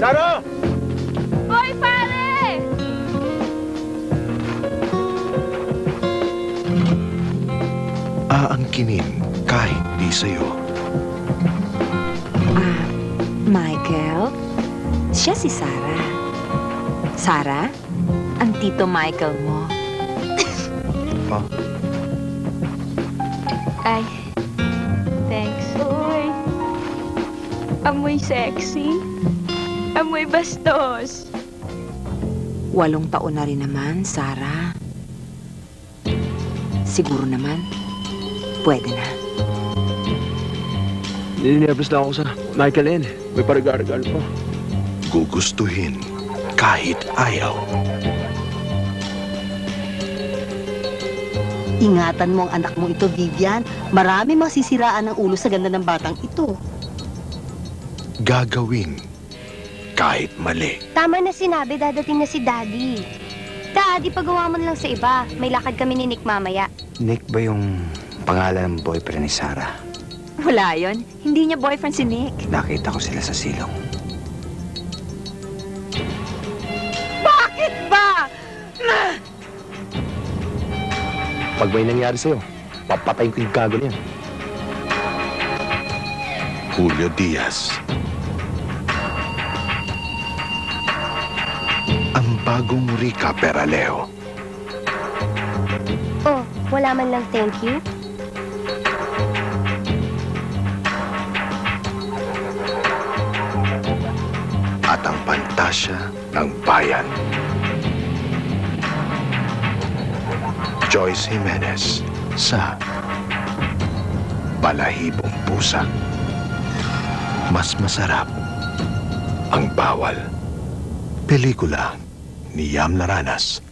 Saro! Hoy, pare! Aangkinin kahit di sa'yo. Michael? Siya si Sarah. Sarah? Ang tito Michael mo. Ay, thanks. Uy, amoy sexy. Amoy bastos. 8 taon na rin naman, Sarah. Siguro naman, pwede na. Ninervous na ako sa Michael N. May paragar-gar pa. Gugustuhin kahit ayaw. Ingatan mo ang anak mo ito, Vivian. Marami masisiraan ng ulo sa ganda ng batang ito. Gagawin kahit mali. Tama na sinabi, dadating na si Daddy. Daddy, pagawa mo na lang sa iba. May lakad kami ni Nick mamaya. Nick ba yung pangalan ng boyfriend ni Sarah? Wala yon. Hindi niya boyfriend si Nick. Nakita ko sila sa silong. Bakit ba? Pag may nangyari sa'yo, papatayin ko yung gago niyan. Julio Diaz. Ang bagong Rica Peraleo. Oh, wala man lang thank you. At ang pantasya ng bayan. Joyce Jimenez sa Balahibong Pusa. Mas masarap ang bawal. Pelikula ni Yam Laranas.